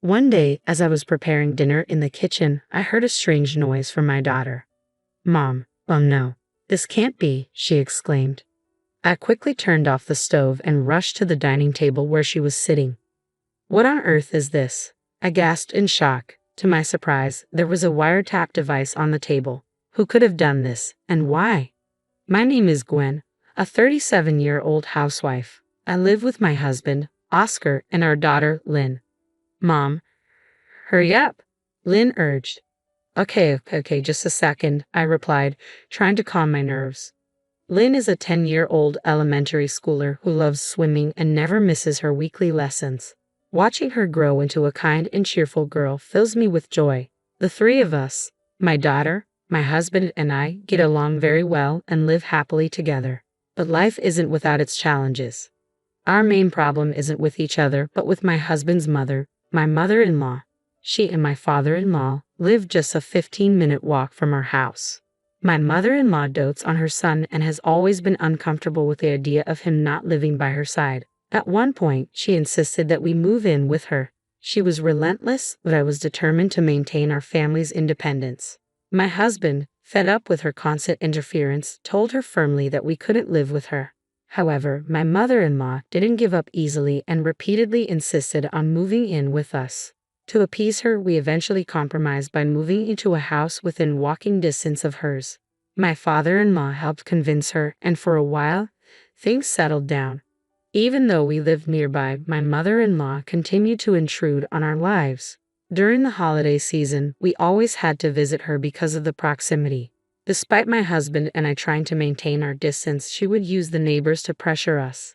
One day, as I was preparing dinner in the kitchen, I heard a strange noise from my daughter. "Mom, oh no, this can't be," she exclaimed. I quickly turned off the stove and rushed to the dining table where she was sitting. "What on earth is this?" I gasped in shock. To my surprise, there was a wiretap device on the table. Who could have done this, and why? "My name is Gwen, a 37-year-old housewife. I live with my husband, Oscar, and our daughter, Lynn." "Mom, hurry up," Lynn urged. Okay, just a second," I replied, trying to calm my nerves. Lynn is a 10-year-old elementary schooler who loves swimming and never misses her weekly lessons. Watching her grow into a kind and cheerful girl fills me with joy. The three of us, my daughter, my husband, and I, get along very well and live happily together. But life isn't without its challenges. Our main problem isn't with each other, but with my husband's mother, my mother-in-law. She and my father-in-law live just a 15-minute walk from our house. My mother-in-law dotes on her son and has always been uncomfortable with the idea of him not living by her side. At one point, she insisted that we move in with her. She was relentless, but I was determined to maintain our family's independence. My husband, fed up with her constant interference, told her firmly that we couldn't live with her. However, my mother-in-law didn't give up easily and repeatedly insisted on moving in with us. To appease her, we eventually compromised by moving into a house within walking distance of hers. My father-in-law helped convince her, and for a while, things settled down. Even though we lived nearby, my mother-in-law continued to intrude on our lives. During the holiday season, we always had to visit her because of the proximity. Despite my husband and I trying to maintain our distance, she would use the neighbors to pressure us.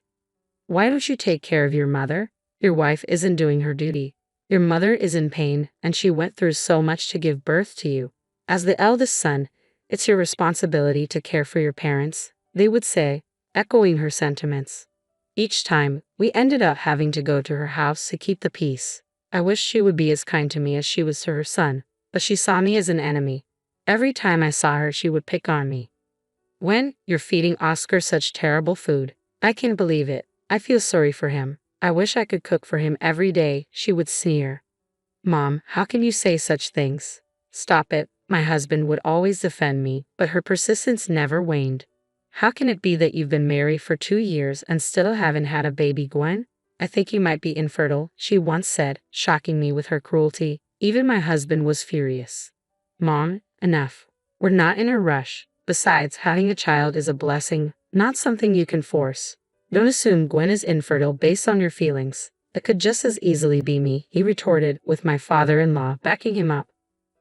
"Why don't you take care of your mother? Your wife isn't doing her duty. Your mother is in pain, and she went through so much to give birth to you. As the eldest son, it's your responsibility to care for your parents," they would say, echoing her sentiments. Each time, we ended up having to go to her house to keep the peace. I wish she would be as kind to me as she was to her son, but she saw me as an enemy. Every time I saw her, she would pick on me. "When you're feeding Oscar such terrible food. I can't believe it. I feel sorry for him. I wish I could cook for him every day," she would sneer. "Mom, how can you say such things?" "Stop it." My husband would always defend me, but her persistence never waned. "How can it be that you've been married for 2 years and still haven't had a baby, Gwen? I think you might be infertile," she once said, shocking me with her cruelty. Even my husband was furious. "Mom, enough. We're not in a rush. Besides, having a child is a blessing, not something you can force. Don't assume Gwen is infertile based on your feelings. It could just as easily be me," he retorted, with my father-in-law backing him up.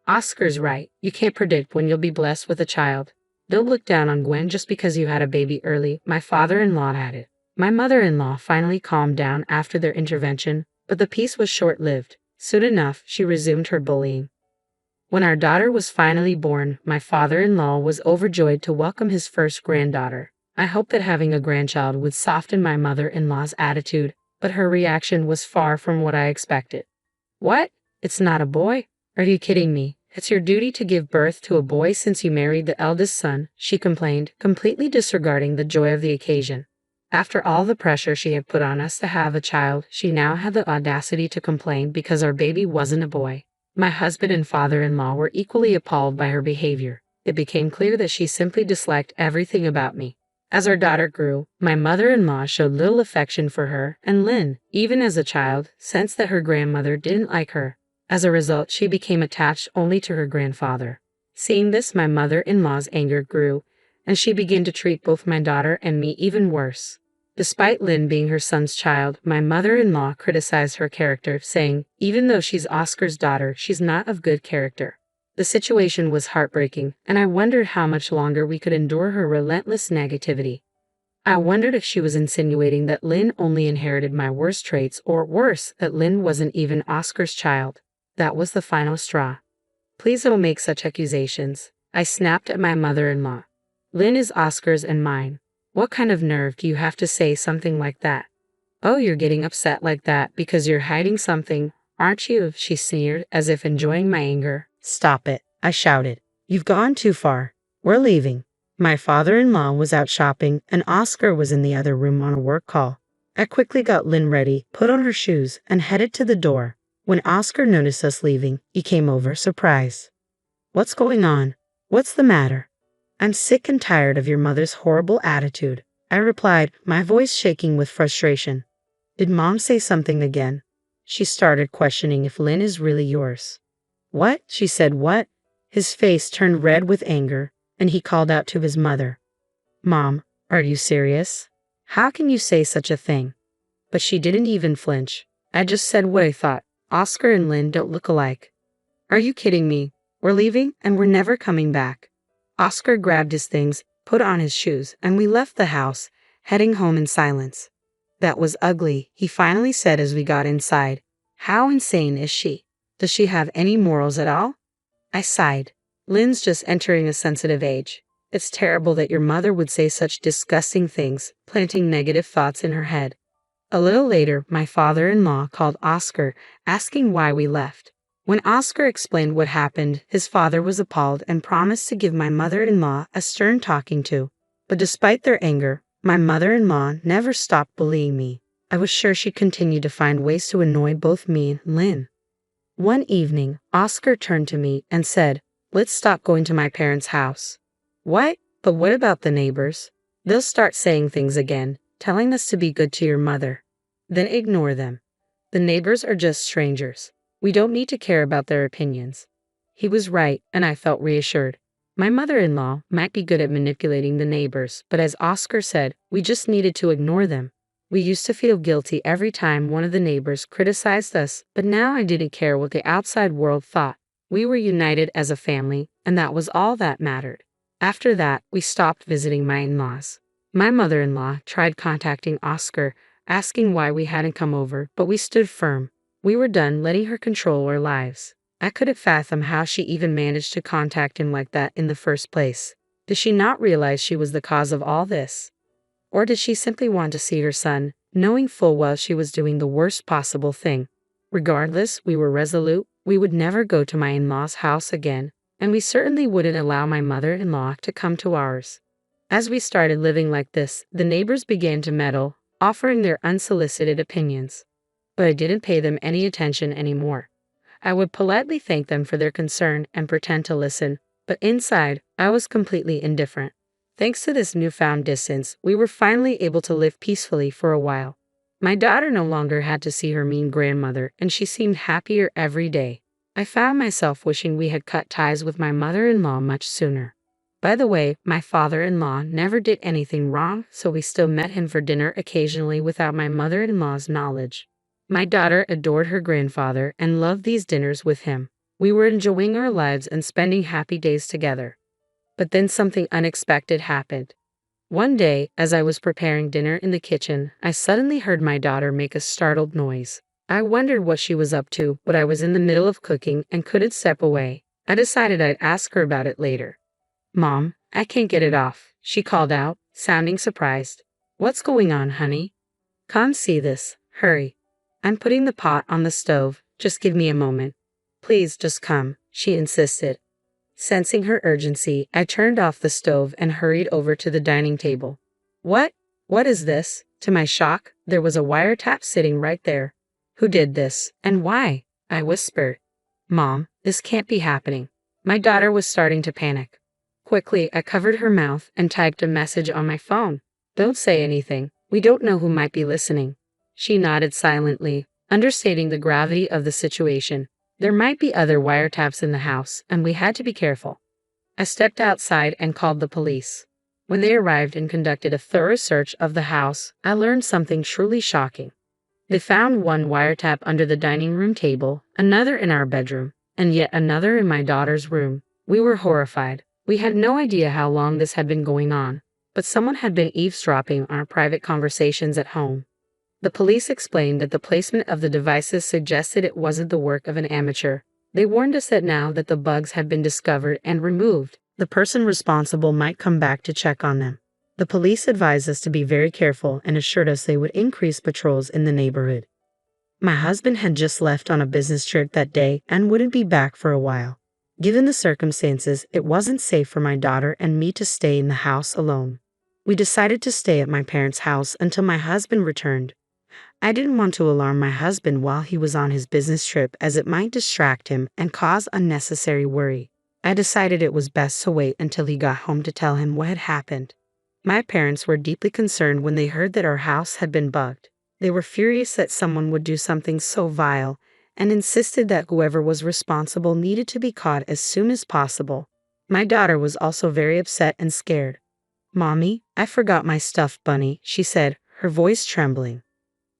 "Oscar's right. You can't predict when you'll be blessed with a child. Don't look down on Gwen just because you had a baby early," my father-in-law added. My mother-in-law finally calmed down after their intervention, but the peace was short-lived. Soon enough, she resumed her bullying. When our daughter was finally born, my father-in-law was overjoyed to welcome his first granddaughter. I hoped that having a grandchild would soften my mother-in-law's attitude, but her reaction was far from what I expected. "What? It's not a boy? Are you kidding me? It's your duty to give birth to a boy since you married the eldest son," she complained, completely disregarding the joy of the occasion. After all the pressure she had put on us to have a child, she now had the audacity to complain because our baby wasn't a boy. My husband and father-in-law were equally appalled by her behavior. It became clear that she simply disliked everything about me. As our daughter grew, my mother-in-law showed little affection for her, and Lynn, even as a child, sensed that her grandmother didn't like her. As a result, she became attached only to her grandfather. Seeing this, my mother-in-law's anger grew, and she began to treat both my daughter and me even worse. Despite Lynn being her son's child, my mother-in-law criticized her character, saying, "Even though she's Oscar's daughter, she's not of good character." The situation was heartbreaking, and I wondered how much longer we could endure her relentless negativity. I wondered if she was insinuating that Lynn only inherited my worst traits, or worse, that Lynn wasn't even Oscar's child. That was the final straw. "Please don't make such accusations," I snapped at my mother-in-law. "Lynn is Oscar's and mine. What kind of nerve do you have to say something like that?" "Oh, you're getting upset like that because you're hiding something, aren't you?" she sneered, as if enjoying my anger. "Stop it," I shouted. "You've gone too far. We're leaving." My father-in-law was out shopping, and Oscar was in the other room on a work call. I quickly got Lynn ready, put on her shoes, and headed to the door. When Oscar noticed us leaving, he came over, surprised. "What's going on? What's the matter?" "I'm sick and tired of your mother's horrible attitude," I replied, my voice shaking with frustration. "Did Mom say something again?" She started questioning if Lynn is really yours. "What?" She said. "What?" His face turned red with anger, and he called out to his mother. "Mom, are you serious? How can you say such a thing?" But she didn't even flinch. I just said what I thought. "Oscar and Lynn don't look alike." "Are you kidding me? We're leaving and we're never coming back." Oscar grabbed his things, put on his shoes, and we left the house, heading home in silence. "That was ugly," he finally said as we got inside. "How insane is she? Does she have any morals at all?" I sighed. "Lynn's just entering a sensitive age. It's terrible that your mother would say such disgusting things, planting negative thoughts in her head." A little later, my father-in-law called Oscar, asking why we left. When Oscar explained what happened, his father was appalled and promised to give my mother-in-law a stern talking to. But despite their anger, my mother-in-law never stopped bullying me. I was sure she'd continue to find ways to annoy both me and Lynn. One evening, Oscar turned to me and said, "Let's stop going to my parents' house." "What? But what about the neighbors? They'll start saying things again, telling us to be good to your mother." "Then ignore them. The neighbors are just strangers. We don't need to care about their opinions." He was right, and I felt reassured. My mother-in-law might be good at manipulating the neighbors, but as Oscar said, we just needed to ignore them. We used to feel guilty every time one of the neighbors criticized us, but now I didn't care what the outside world thought. We were united as a family, and that was all that mattered. After that, we stopped visiting my in-laws. My mother-in-law tried contacting Oscar, asking why we hadn't come over, but we stood firm. We were done letting her control our lives. I couldn't fathom how she even managed to contact him like that in the first place. Did she not realize she was the cause of all this? Or did she simply want to see her son, knowing full well she was doing the worst possible thing? Regardless, we were resolute. We would never go to my in-laws' house again, and we certainly wouldn't allow my mother-in-law to come to ours. As we started living like this, the neighbors began to meddle, offering their unsolicited opinions. But I didn't pay them any attention anymore. I would politely thank them for their concern and pretend to listen, but inside, I was completely indifferent. Thanks to this newfound distance, we were finally able to live peacefully for a while. My daughter no longer had to see her mean grandmother, and she seemed happier every day. I found myself wishing we had cut ties with my mother-in-law much sooner. By the way, my father-in-law never did anything wrong, so we still met him for dinner occasionally without my mother-in-law's knowledge. My daughter adored her grandfather and loved these dinners with him. We were enjoying our lives and spending happy days together. But then something unexpected happened. One day, as I was preparing dinner in the kitchen, I suddenly heard my daughter make a startled noise. I wondered what she was up to, but I was in the middle of cooking and couldn't step away. I decided I'd ask her about it later. "Mom, I can't get it off," she called out, sounding surprised. "What's going on, honey?" "Come see this. Hurry. I'm putting the pot on the stove. Just give me a moment." "Please, just come," she insisted. Sensing her urgency, I turned off the stove and hurried over to the dining table. What is this?" To my shock, there was a wiretap sitting right there. "Who did this, and why?" I whispered. "Mom, this can't be happening." My daughter was starting to panic. Quickly, I covered her mouth and typed a message on my phone. "Don't say anything. We don't know who might be listening." She nodded silently, understating the gravity of the situation. There might be other wiretaps in the house, and we had to be careful. I stepped outside and called the police. When they arrived and conducted a thorough search of the house, I learned something truly shocking. They found one wiretap under the dining room table, another in our bedroom, and yet another in my daughter's room. We were horrified. We had no idea how long this had been going on, but someone had been eavesdropping on our private conversations at home. The police explained that the placement of the devices suggested it wasn't the work of an amateur. They warned us that now that the bugs had been discovered and removed, the person responsible might come back to check on them. The police advised us to be very careful and assured us they would increase patrols in the neighborhood. My husband had just left on a business trip that day and wouldn't be back for a while. Given the circumstances, it wasn't safe for my daughter and me to stay in the house alone. We decided to stay at my parents' house until my husband returned. I didn't want to alarm my husband while he was on his business trip, as it might distract him and cause unnecessary worry. I decided it was best to wait until he got home to tell him what had happened. My parents were deeply concerned when they heard that our house had been bugged. They were furious that someone would do something so vile and insisted that whoever was responsible needed to be caught as soon as possible. My daughter was also very upset and scared. "Mommy, I forgot my stuffed bunny," she said, her voice trembling.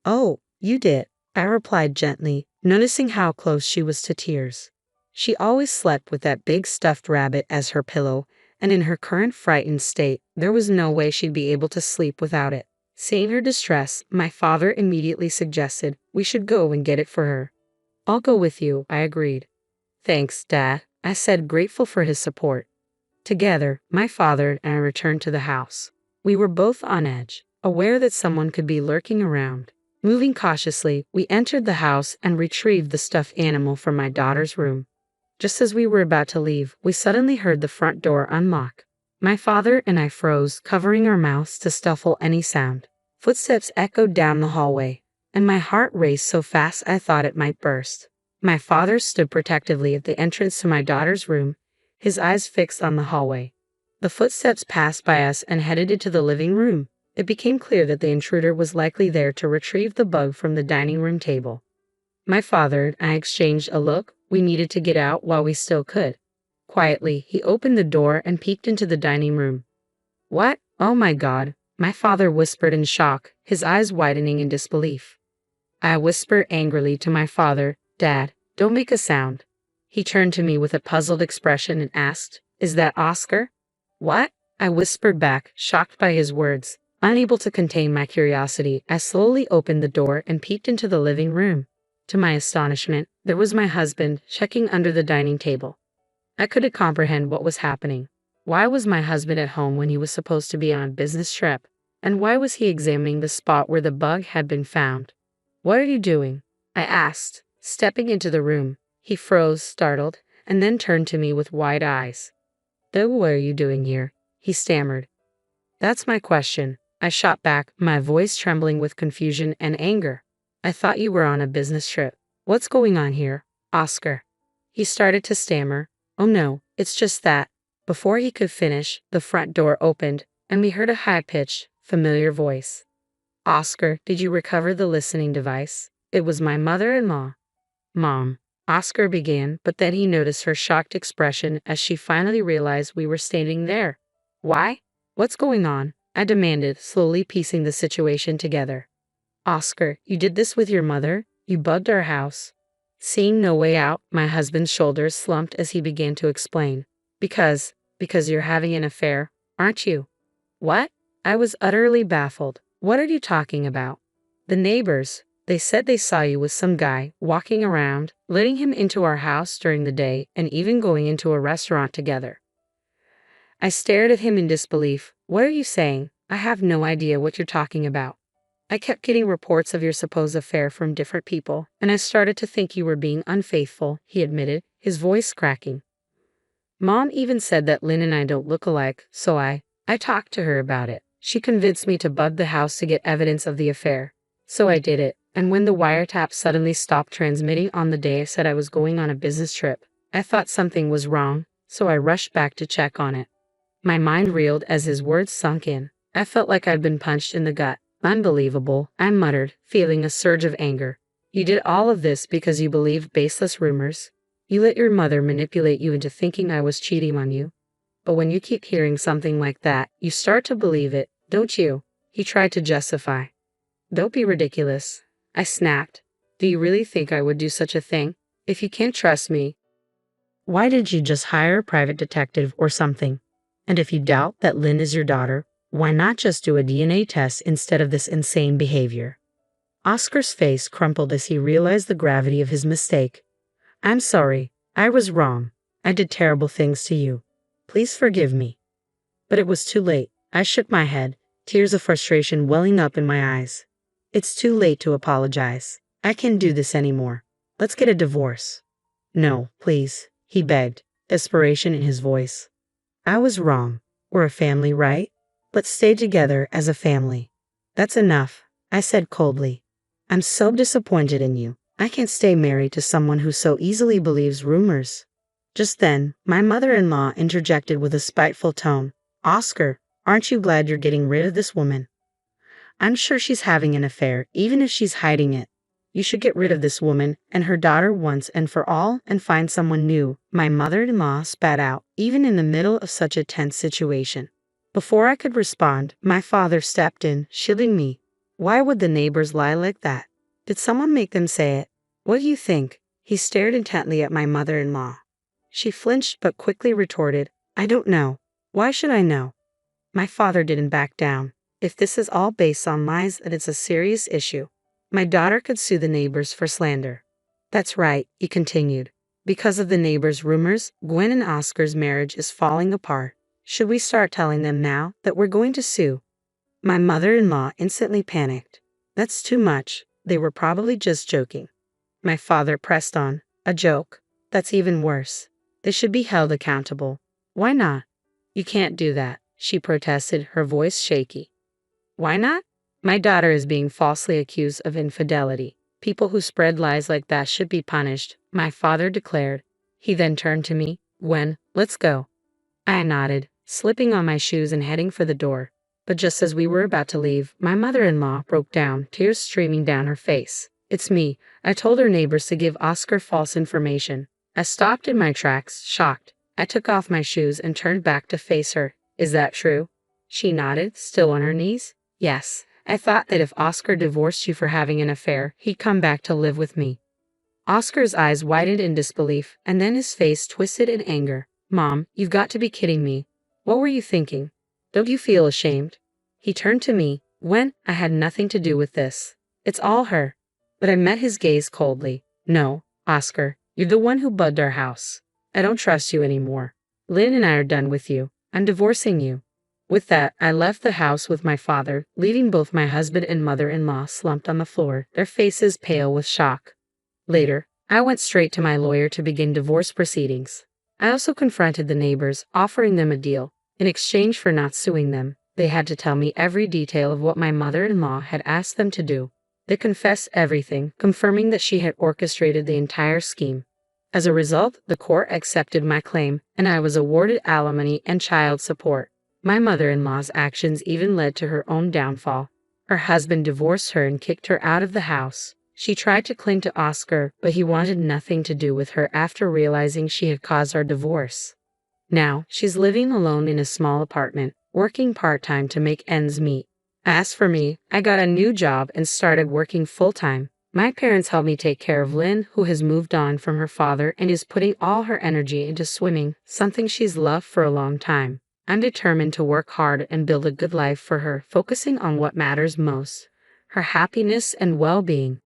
"Oh, you did," I replied gently, noticing how close she was to tears. She always slept with that big stuffed rabbit as her pillow, and in her current frightened state, there was no way she'd be able to sleep without it. Seeing her distress, my father immediately suggested we should go and get it for her. "I'll go with you," I agreed. "Thanks, Dad," I said, grateful for his support. Together, my father and I returned to the house. We were both on edge, aware that someone could be lurking around. Moving cautiously, we entered the house and retrieved the stuffed animal from my daughter's room. Just as we were about to leave, we suddenly heard the front door unlock. My father and I froze, covering our mouths to stifle any sound. Footsteps echoed down the hallway, and my heart raced so fast I thought it might burst. My father stood protectively at the entrance to my daughter's room, his eyes fixed on the hallway. The footsteps passed by us and headed into the living room. It became clear that the intruder was likely there to retrieve the bug from the dining room table. My father and I exchanged a look. We needed to get out while we still could. Quietly, he opened the door and peeked into the dining room. "What? Oh my God," my father whispered in shock, his eyes widening in disbelief. I whispered angrily to my father, "Dad, don't make a sound." He turned to me with a puzzled expression and asked, "Is that Oscar?" "What?" I whispered back, shocked by his words. Unable to contain my curiosity, I slowly opened the door and peeked into the living room. To my astonishment, there was my husband checking under the dining table. I couldn't comprehend what was happening. Why was my husband at home when he was supposed to be on a business trip? And why was he examining the spot where the bug had been found? "What are you doing?" I asked, stepping into the room. He froze, startled, and then turned to me with wide eyes. "What are you doing here?" he stammered. "That's my question," I shot back, my voice trembling with confusion and anger. "I thought you were on a business trip. What's going on here, Oscar?" He started to stammer. "Oh no, it's just that." Before he could finish, the front door opened, and we heard a high-pitched, familiar voice. "Oscar, did you recover the listening device?" It was my mother-in-law. "Mom," Oscar began, but then he noticed her shocked expression as she finally realized we were standing there. "Why? What's going on?" I demanded, slowly piecing the situation together. "Oscar, you did this with your mother? You bugged our house?" Seeing no way out, my husband's shoulders slumped as he began to explain. Because you're having an affair, aren't you?" "What?" I was utterly baffled. "What are you talking about?" "The neighbors. They said they saw you with some guy walking around, letting him into our house during the day, and even going into a restaurant together." I stared at him in disbelief. "What are you saying? I have no idea what you're talking about." "I kept getting reports of your supposed affair from different people, and I started to think you were being unfaithful," he admitted, his voice cracking. "Mom even said that Lynn and I don't look alike, so I talked to her about it. She convinced me to bug the house to get evidence of the affair. So I did it, and when the wiretap suddenly stopped transmitting on the day I said I was going on a business trip, I thought something was wrong, so I rushed back to check on it." My mind reeled as his words sunk in. I felt like I'd been punched in the gut. "Unbelievable," I muttered, feeling a surge of anger. "You did all of this because you believed baseless rumors? You let your mother manipulate you into thinking I was cheating on you? But when you keep hearing something like that, you start to believe it, don't you?" He tried to justify. "Don't be ridiculous," I snapped. "Do you really think I would do such a thing? If you can't trust me, why did you just hire a private detective or something? And if you doubt that Lynn is your daughter, why not just do a DNA test instead of this insane behavior?" Oscar's face crumpled as he realized the gravity of his mistake. "I'm sorry. I was wrong. I did terrible things to you. Please forgive me." But it was too late. I shook my head, tears of frustration welling up in my eyes. "It's too late to apologize. I can't do this anymore. Let's get a divorce." "No, please," he begged, desperation in his voice. "I was wrong. We're a family, right? Let's stay together as a family." "That's enough," I said coldly. I'm so disappointed in you. I can't stay married to someone who so easily believes rumors. Just then, my mother-in-law interjected with a spiteful tone. Oscar, aren't you glad you're getting rid of this woman? I'm sure she's having an affair, even if she's hiding it. You should get rid of this woman and her daughter once and for all and find someone new, my mother-in-law spat out, even in the middle of such a tense situation. Before I could respond, my father stepped in, shielding me. Why would the neighbors lie like that? Did someone make them say it? What do you think? He stared intently at my mother-in-law. She flinched but quickly retorted, I don't know. Why should I know? My father didn't back down. If this is all based on lies, then it's a serious issue. My daughter could sue the neighbors for slander. That's right, he continued. Because of the neighbors' rumors, Gwen and Oscar's marriage is falling apart. Should we start telling them now that we're going to sue? My mother-in-law instantly panicked. That's too much. They were probably just joking. My father pressed on. A joke? That's even worse. They should be held accountable. Why not? You can't do that, she protested, her voice shaky. Why not? My daughter is being falsely accused of infidelity. People who spread lies like that should be punished, my father declared. He then turned to me. Gwen, let's go. I nodded, slipping on my shoes and heading for the door. But just as we were about to leave, my mother-in-law broke down, tears streaming down her face. It's me. I told her neighbors to give Oscar false information. I stopped in my tracks, shocked. I took off my shoes and turned back to face her. Is that true? She nodded, still on her knees. Yes. I thought that if Oscar divorced you for having an affair, he'd come back to live with me. Oscar's eyes widened in disbelief, and then his face twisted in anger. Mom, you've got to be kidding me. What were you thinking? Don't you feel ashamed? He turned to me. Gwen, I had nothing to do with this. It's all her. But I met his gaze coldly. No, Oscar, you're the one who bugged our house. I don't trust you anymore. Lynn and I are done with you. I'm divorcing you. With that, I left the house with my father, leaving both my husband and mother-in-law slumped on the floor, their faces pale with shock. Later, I went straight to my lawyer to begin divorce proceedings. I also confronted the neighbors, offering them a deal. In exchange for not suing them, they had to tell me every detail of what my mother-in-law had asked them to do. They confessed everything, confirming that she had orchestrated the entire scheme. As a result, the court accepted my claim, and I was awarded alimony and child support. My mother-in-law's actions even led to her own downfall. Her husband divorced her and kicked her out of the house. She tried to cling to Oscar, but he wanted nothing to do with her after realizing she had caused our divorce. Now, she's living alone in a small apartment, working part-time to make ends meet. As for me, I got a new job and started working full-time. My parents helped me take care of Lynn, who has moved on from her father and is putting all her energy into swimming, something she's loved for a long time. I'm determined to work hard and build a good life for her, focusing on what matters most, her happiness and well-being.